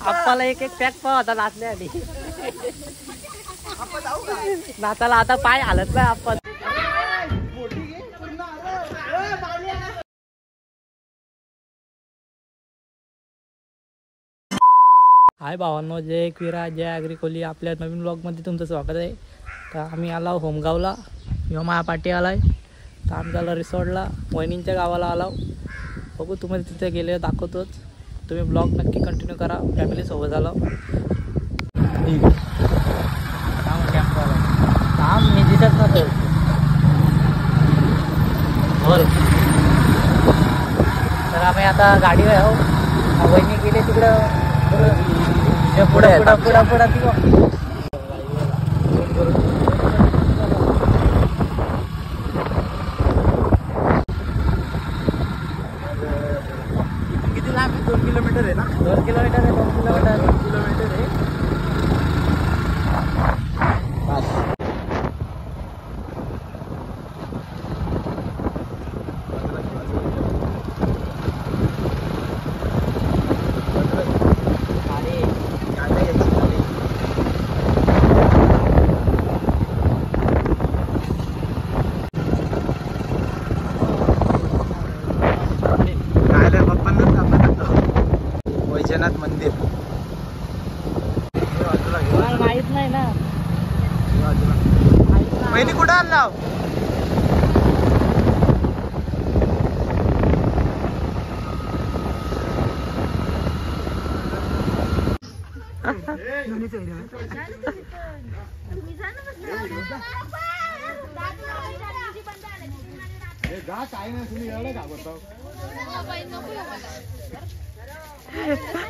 आप्पाला एक एक पॅक पाव आता नाचण्यासाठी. नाचाला आता पाय हालत नाही आप्पा. हाय भावांनो, जय क्विरा, जय ॲग्रिकोली. आपल्या नवीन ब्लॉगमध्ये तुमचं स्वागत आहे. तर आम्ही आलो होमगावला. किंवा माझ्या पाठी आलाय. तर आम्ही झालं रिसॉर्टला, वहिनींच्या गावाला आलो. बघू तुम्हाला तिथे गेले दाखवतोच. तुम्ही ब्लॉग नक्की कंटिन्यू करा, फॅमिलीसोबत आलो. काम मी दिसत नव्हतं. तर आम्ही आता गाडीवर आहो. वहिनी गेले तिकडं पुढे पुढं पुढं ती. किती लांब आहे? 2 किलोमीटर आहे ना? 2 किलोमीटर आहे. 2 किलोमीटर आहे. वैजनाथ मंदिर माहित नाही ना. पहिली कुठं आणला?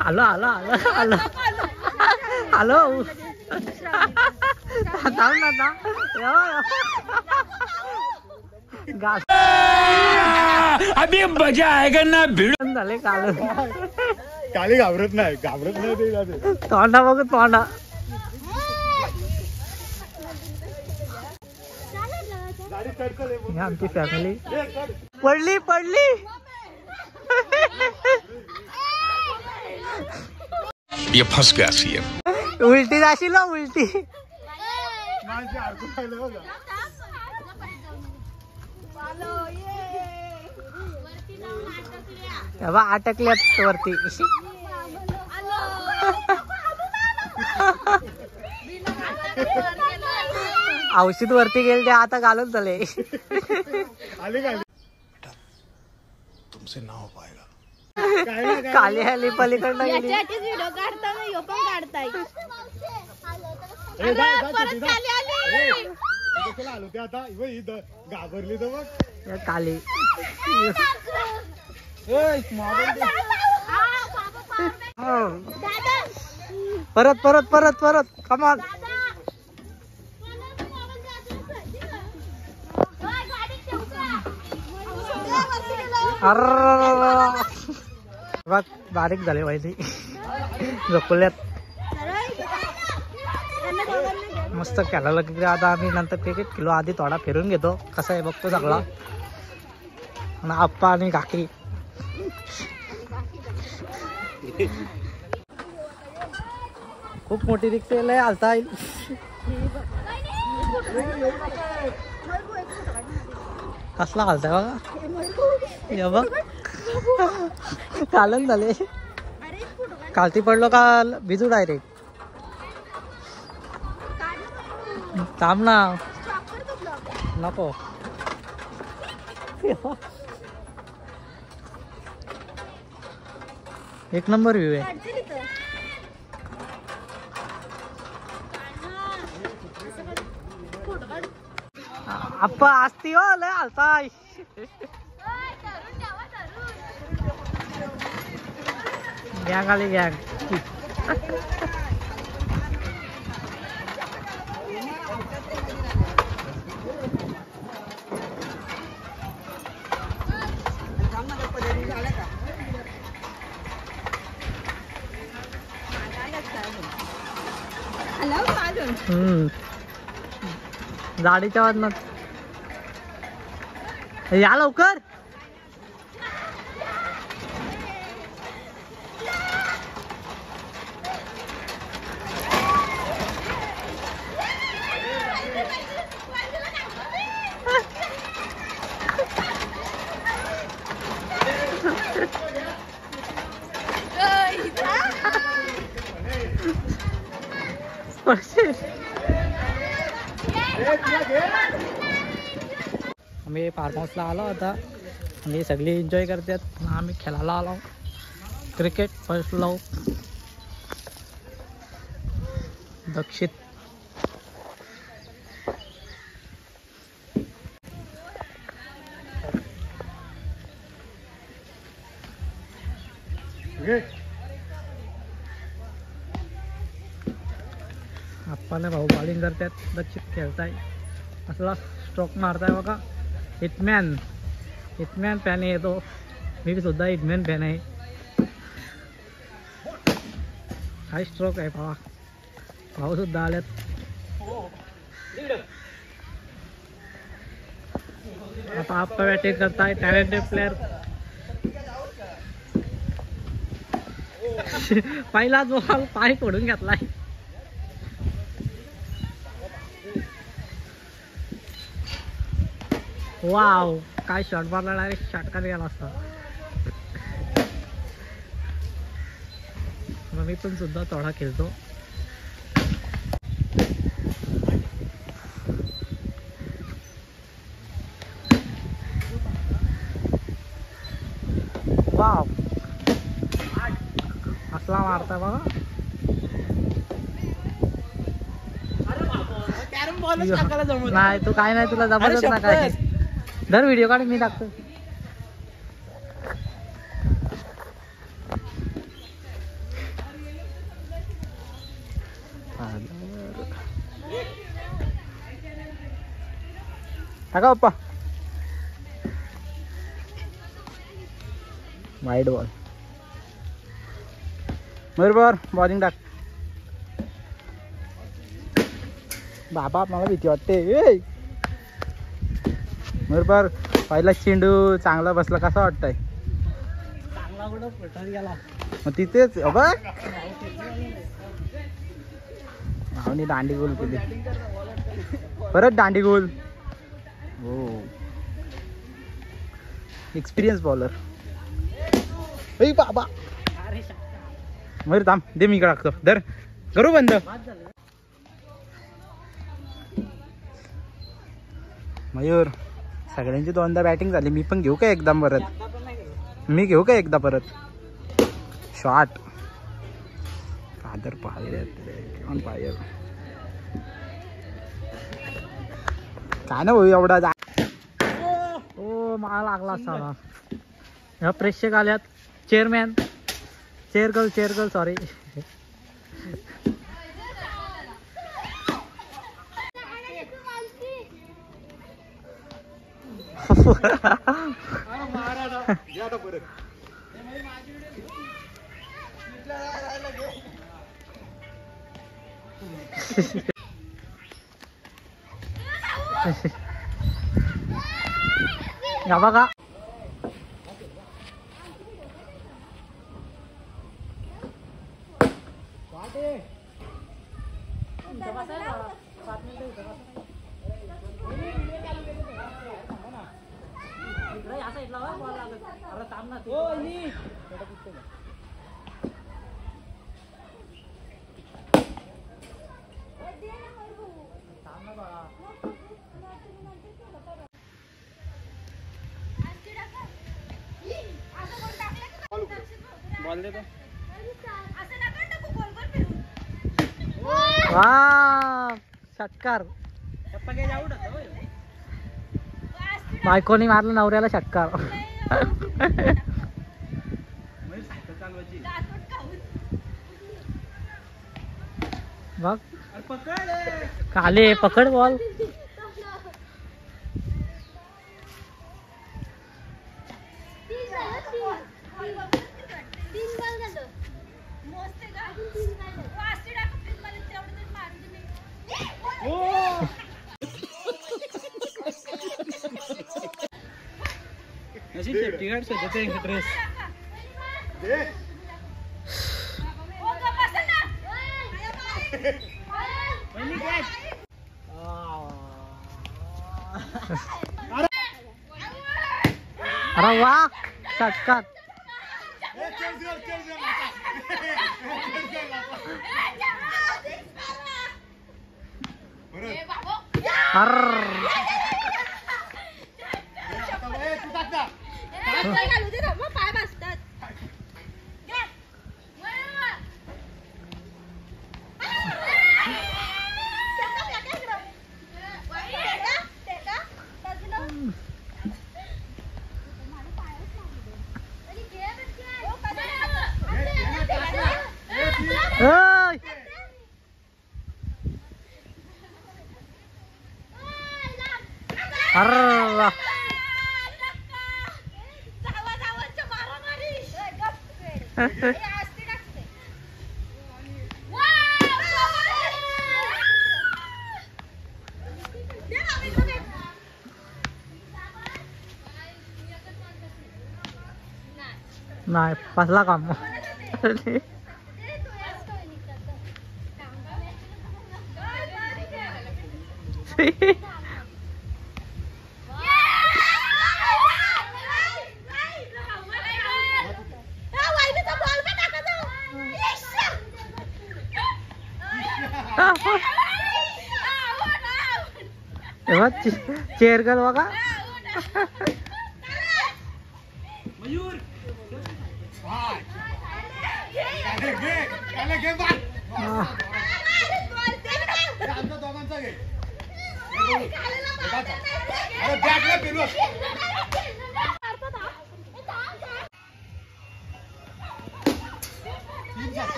आलो आलो आलो आलो आलो. अभी मजा आएगा ना. भिड झाले काल. काली घाबरत नाही. तोंडा बघ तोंडा. आमची फॅमिली पडली पडली. ये फंस गया सीएम. उलटी जाशील उलटी. अटकल्यात वरती. औषध वरती गेले ते आता घालून झाले. तुमसे ना हो पाएगा. काली आली पलीकडनं गेली. व्हिडिओ काढताना यो पण काढताय. आलो ते आता घाबरली तर बघ काली. परत परत परत परत कमाल. बघ बारीक झाले पाहिजे. झोपल्यात मस्त खेळायला की. आता आम्ही नंतर क्रिकेट खेळू. आधी थोडा फिरून घेतो कसा आहे बघतो सगळा. आणि आप्पा आणि काकी. खूप मोठी रिक्षा आहे. हालता येईल. कसला हालताय बघा. बघ कालन झाले. कालती पडलो का भिजू डायरेक्ट. थांब ना नको. एक नंबर व्ह्यू आहे. आप्पा असती हो लय हालताय. गँग आली गँग. गाडीच्या वाजनात या लवकर. आम्ही फार्म हाऊसला आलो आता आणि सगळे एन्जॉय करतात. आम्ही खेळायला आलो क्रिकेट. फर्स्ट लव दक्षित. आप्पाने भाऊ बॉलिंग करतात. दक्षित खेळताय. असला स्ट्रोक मारताय बघा. हिटमॅन फॅन आहे तो. मी सुद्धा हिटमॅन फॅन आहे. हाय स्ट्रोक आहे भावा. भाऊ सुद्धा आल्यात. आता आप्पा बॅटिंग करताय. Talented player. पहिला बॉल पाय फोडून घेतलाय. वाव काय शॉट मारला. डायरेक्ट षटकार गेला असता. मी पण सुद्धा थोडा खेळतो. वाव असला मारताय बघा. नाही तू काय नाही. तुला जबरदस्त ना काय. धर व्हिडिओ काढ मी टाकतो. टाका पप्पा. Wide ball. बरोबर बॉलिंग टाक. बाबा मला भीती वाटते. बरोबर पहिला चेंडू चांगला बसला. कसा वाटतंय. चांगला कुठं फुटत गेला. मग तिथेच बघ भावनी दांडी गोल केली. परत दांडी गोल. हो एक्सपिरियन्स बॉलर. ए बाबा मयूर थांब. दे मी इकडे टाकतो. धर करू बंद. मयूर सगळ्यांची दोनदा बॅटिंग झाली. मी पण घेऊ का एकदा परत. मी घेऊ का एकदा परत शॉट. फादर पायर पायर काय ना भाऊ एवढा. हो मला लागला असा. ह्या प्रेक्षक आल्यात. Chairman chair girl sorry. या बघा षटकार. बायकोनी मारलं नवऱ्याला षटकार. बघ काले पकड बॉल. Safety guard dress. अरे वा षटकार. पाय बसतात. नाही फसला काम. चेअर कर बघा.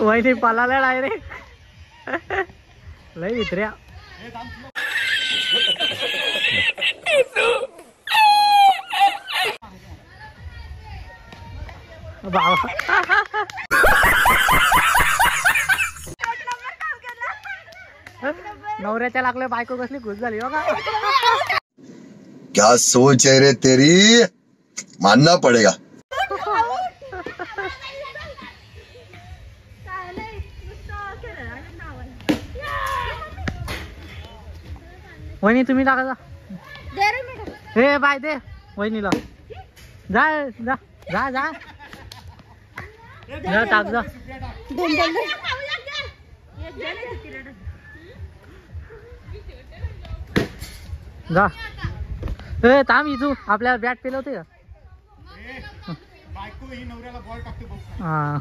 वहिनी पळाला डायरेक्ट. लय वितऱ्या. बाबा नवऱ्याच्या लागल्या बायको कसली खुश झाली बघा. क्या सोच है रे तेरी, मानना पड़ेगा. वहिनी तुम्ही टाका जा. हे बाय दे वहिनीला. जा जा जा जा जा टाक जा. जा. ए थांब इजू आपल्याला बॅट पेल होते का. बायको ही नवऱ्याला बॉल टाकते बघ. हा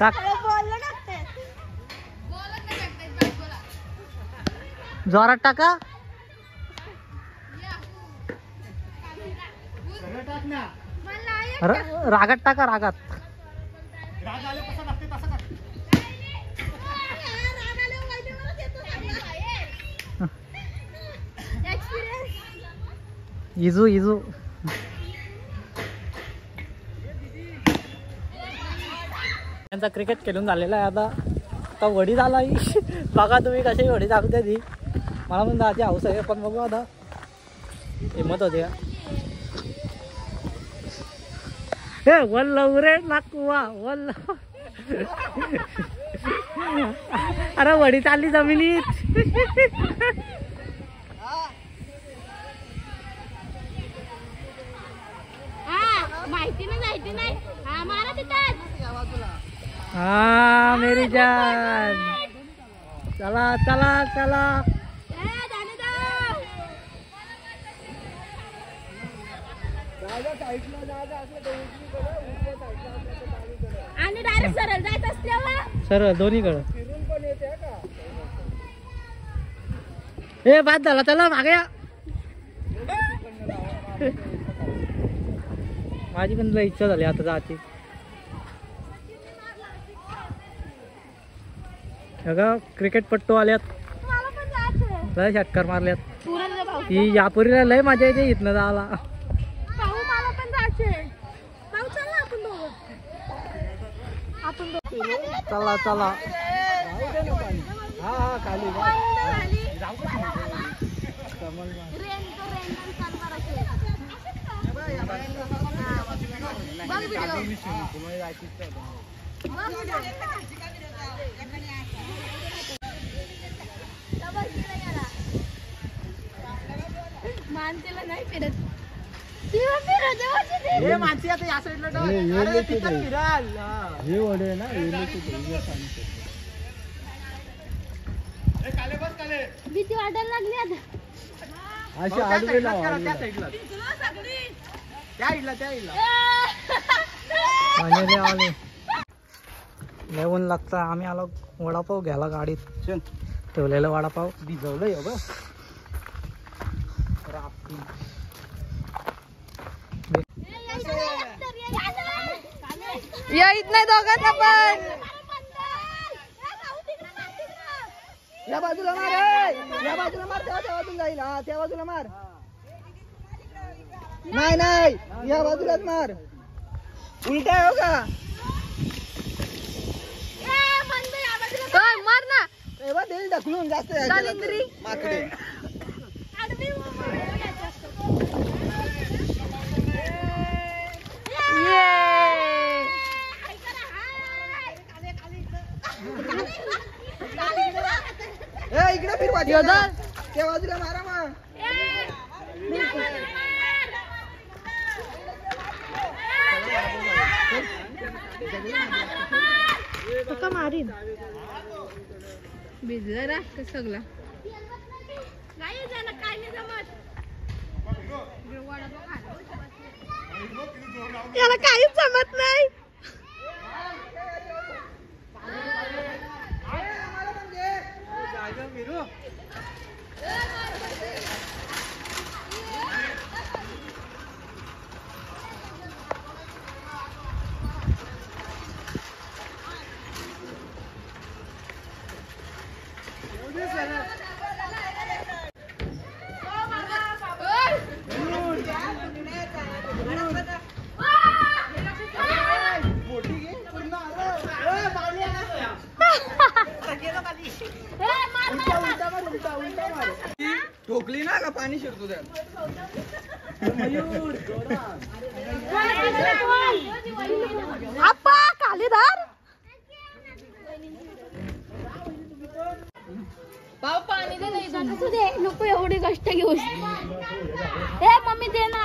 टाक. जोरात टाका. टाक ना. रागात टाका. रागात. राग आले कसं लागते तसं टाक. इजू इजू त्यांचा क्रिकेट खेळून झालेला आहे. आता वडी झाला. बघा तुम्ही कशी वडी दाखवते ती. मला पण दाची हाऊस आहे पण बघू आता हिंमत होते का. हे वल्लव रे नाकुवा वल्लव. अरे वडी चालली जमिनीत. माहिती नाही. हा मारा तिथं. हा मेरी जान. चला चला चला. आणि डायरेक्ट सरळ जायचं असल्यावर सरळ दोन्हीकडं. ए बाद झाला. चला मागे या. माझी पण लई इच्छा झाली आता जायची. बघा क्रिकेटपट्टू आल्यात. मला पण जायचंय. लय षटकार मारल्यात. सूरजला भाऊ ही यापुरीला लय मजा येते इथनं जायला. भाऊ मला पण जायचंय. भाऊ चल ना आपण दोघं. आपण दोघं चला चला. हा खाली मानतेला नाही फिरत तेव्हा फिरत हे माणसी आता या साईडला हे वडे ना भीती वाटायला लागली आता अशी आडवे लावा त्या साईडला येऊन लागता आम्ही आलो वडापाव घ्यायला गाडीत ठेवलेलं वडापाव भिजवलंय बघ येत नाही दोघांना पण या बाजूला मार या बाजूला मार त्या बाजूला जाईल हा त्या बाजूला मार नाही नाही या बाजूलाच मार उलटा हो का मार ना तेव्हा देईल ढकलून जास्त माकडे इकडे फिरवा त्या बाजूला मारा मग का मारीन भिजलं रा सगळं याला काहीच जमत नाही ठोकली ना का पाणी शिरतो त्यात आप्पा कालीदार पाव पाणी दे नको एवढे कष्ट घेऊ ए मम्मी दे ना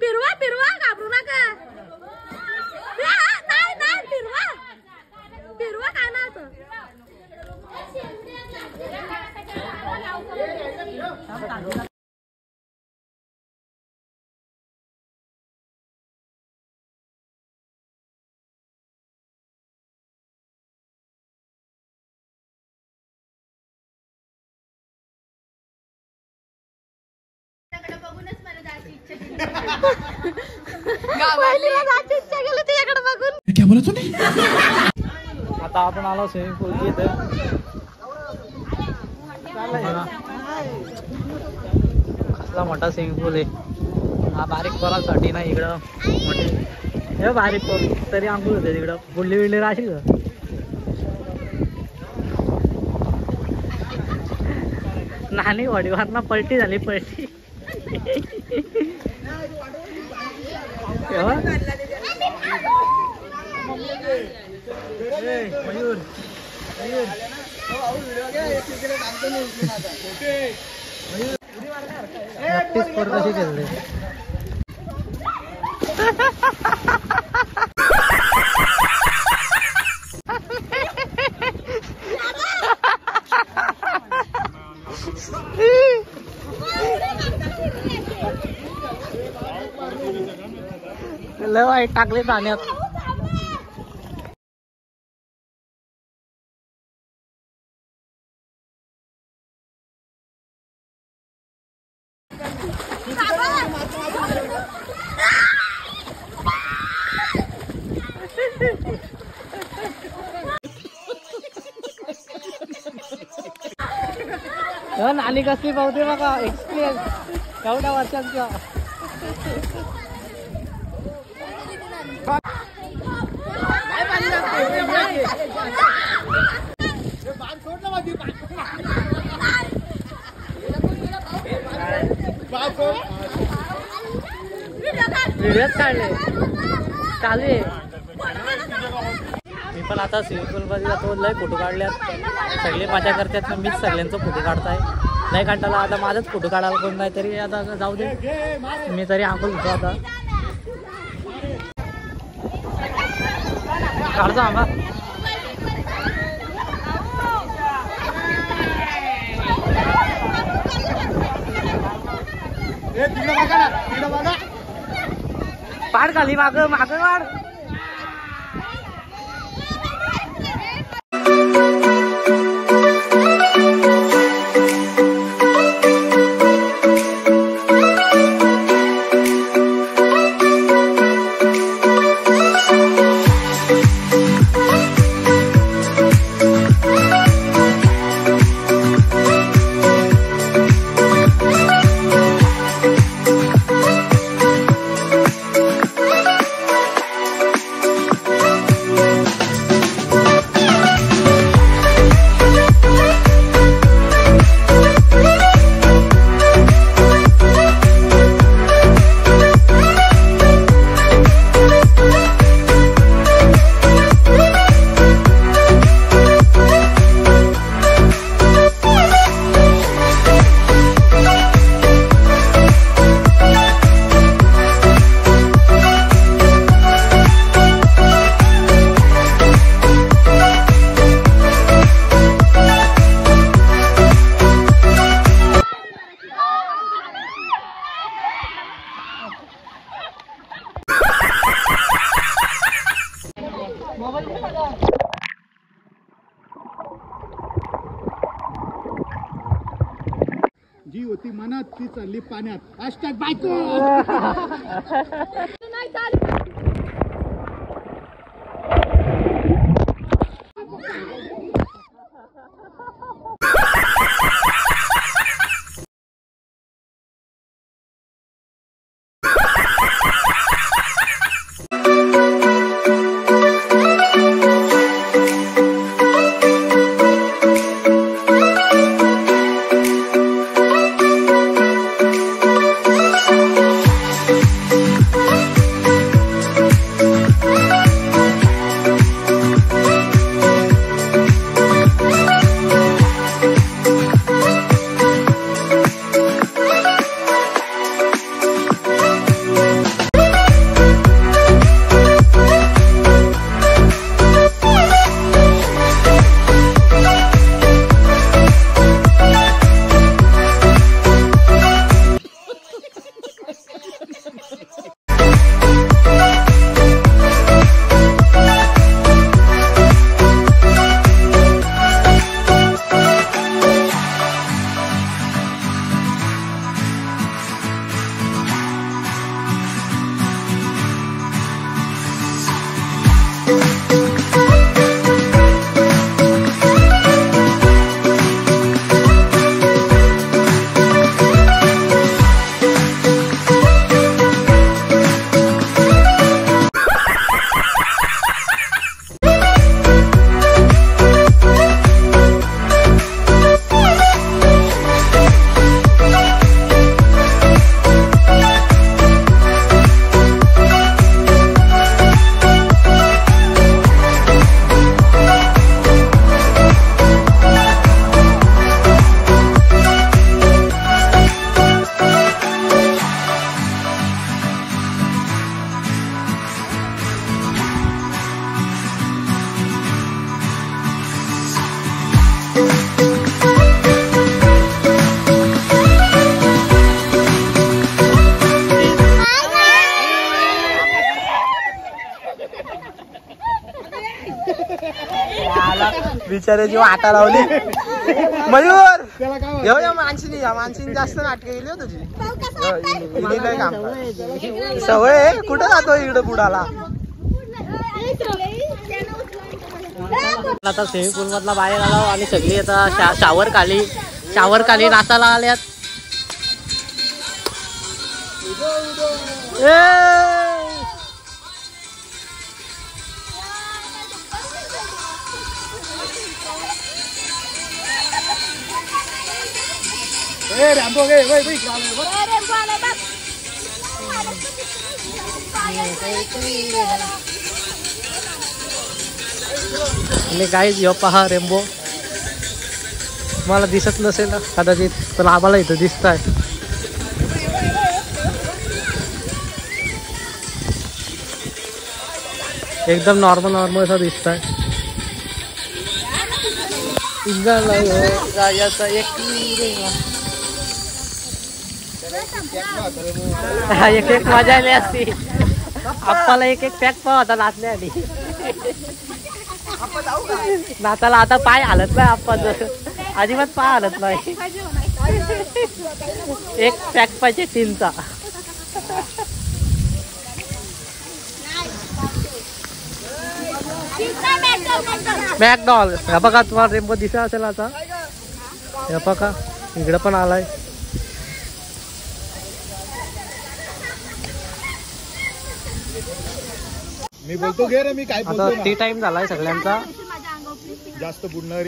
फिरवा फिरवा घाबरू नका नाही नाही फिरवा फिरवा काय ना असं आता आपण आलो स्विमिंग पूल इथं कसला मोठा स्विमिंग पूल आहे हा बारीक पोरासाठी ना इकडं मोठे हे बारीक पोर तरी आंघोळ होते तिकडं बुडली बिडली राहशील का नानी वडीवर ना पलटी झाली पलटी मयूर प्रॅक्टिस कर कशी केली लय वाईट टाकले पाण्यात नानी कसली पावते बघा एक्सपिरियन्स एवढ्या वर्षांचा व्हिडिओच काढले चालू आहे पण आता स्विमिंग पूलमध्ये जातो, लय फोटो काढल्यात, सगळे मजा करतात, मीच सगळ्यांचा फोटो काढताय. लय कंटाळा आता, माझाच फोटो काढायला कोण नाही, तरी आता जाऊ दे, मी तरी आंघोळ होतो आता. काढतो आंबा. पाड खाली माग माग वाढ. जी होती मनात ती चालली पाण्यात. हॅशटॅग बायको. नाही चालू. बिचाऱ्याची वाटा लावली. मयूर त्याला काय घेऊया माणसीने जास्त नाटकं केली हो तुझी. हिने काय काम सवय कुठं जातो इकडं बुडाला. आता स्विमिंग पूल मधला बाहेर आलो आणि सगळी आता शावर खाली नाचायला आल्यात. रॅम्बो गे वय वय आणि काय यो पहा रेम्बो मला दिसत नसेल कदाचित, पण आम्हाला इथं दिसत आहे. एकदम नॉर्मल असं दिसत आहे. एक मजा आली असती. आप्पाला एक पॅक पाव होता नाचण्या आधी. नाचाला आता पाय हालत नाही आप्पाचं, अजिबात पाय हालत नाही. एक पॅक पाहिजे टीनचा. मॅकडॉल हे बघा, तुम्हाला रेम्बो दिसला असेल आता. हे बघा इकडे पण आलाय. मी बोलतो घे रे, मी काय आता बोलतो टी टाइम झालाय सगळ्यांचा. जास्त बुडणार.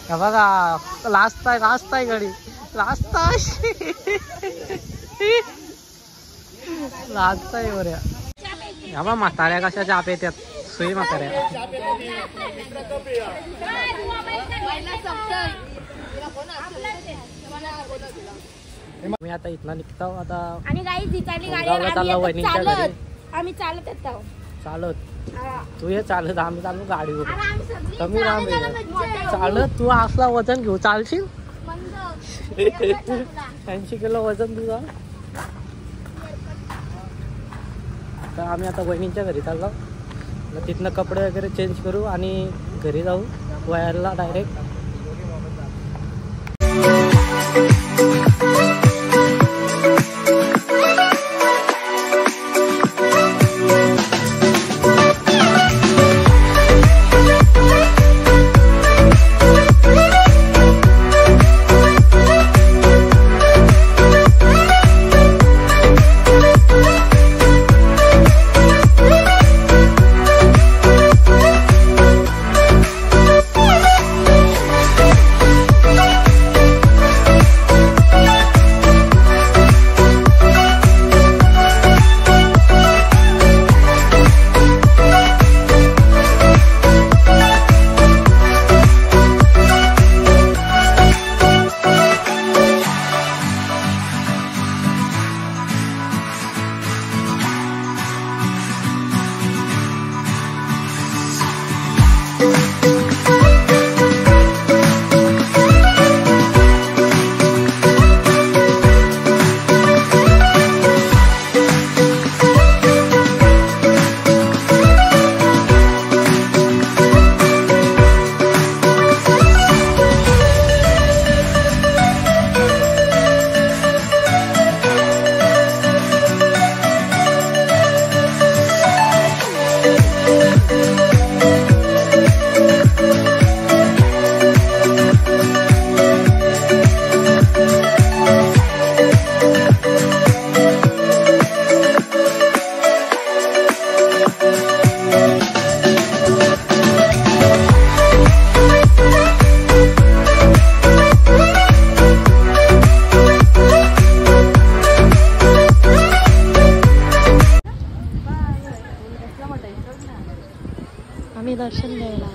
हे बघा लास्ट आहे गडी. लास्ट आहे बऱ्या. ह्या बा म्हाताऱ्या कशा चाप येतात, सुई म्हाताऱ्या. मी आता इथनं निघतो आता. आणि गाईज इथली गाडी गावाला चाललो वहिनीच्या घरी. आम्ही चालत येतो. चालत तू ये चालत, आम्ही चालू गाडीवर. अरे आम्ही सगळी कमी लांब चालत आहे जायला चालत. तू असला वजन घेऊ चालशील? मंद. 80 किलो वजन तुझा. तर आम्ही आता वहिनींच्या घरी चाललो. मग तिथनं कपडे वगैरे चेंज करू आणि घरी जाऊ वयाला डायरेक्ट. आम्ही दर्शन घ्यायला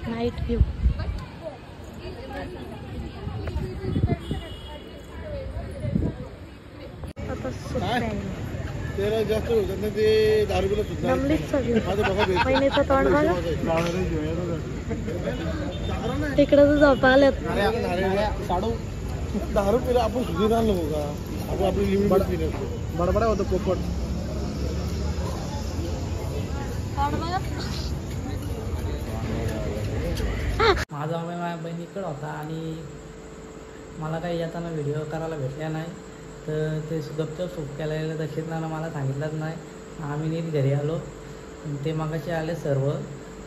नाईट व्ह्यू. त्याला जास्त होतं ना ते दारूला सुद्धा महिन्याचा तोंड बघा तिकडं झोपा आल्यात. साडू दारू पिला आपण सुधी आणलं बघा. आपण आपली लिमिट बडबडा होतं पोपट. माझा मोबाईल माझ्या बहिणीकडे होता आणि मला काही येताना व्हिडिओ करायला भेटल्या नाही. तर ते गपचप शूट केलेलं दक्षिणानं मला सांगितलंच नाही. आम्ही नीट घरी आलो. ते मगाशी आले सर्व.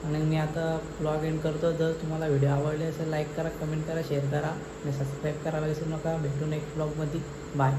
आणि मी आता ब्लॉग एंड करतो. जर तुम्हाला व्हिडिओ आवडले असेल लाईक करा, कमेंट करा, शेअर करा आणि सबस्क्राईब करायला विसरू नका. भेटू नेक्स्ट ब्लॉगमध्ये. बाय.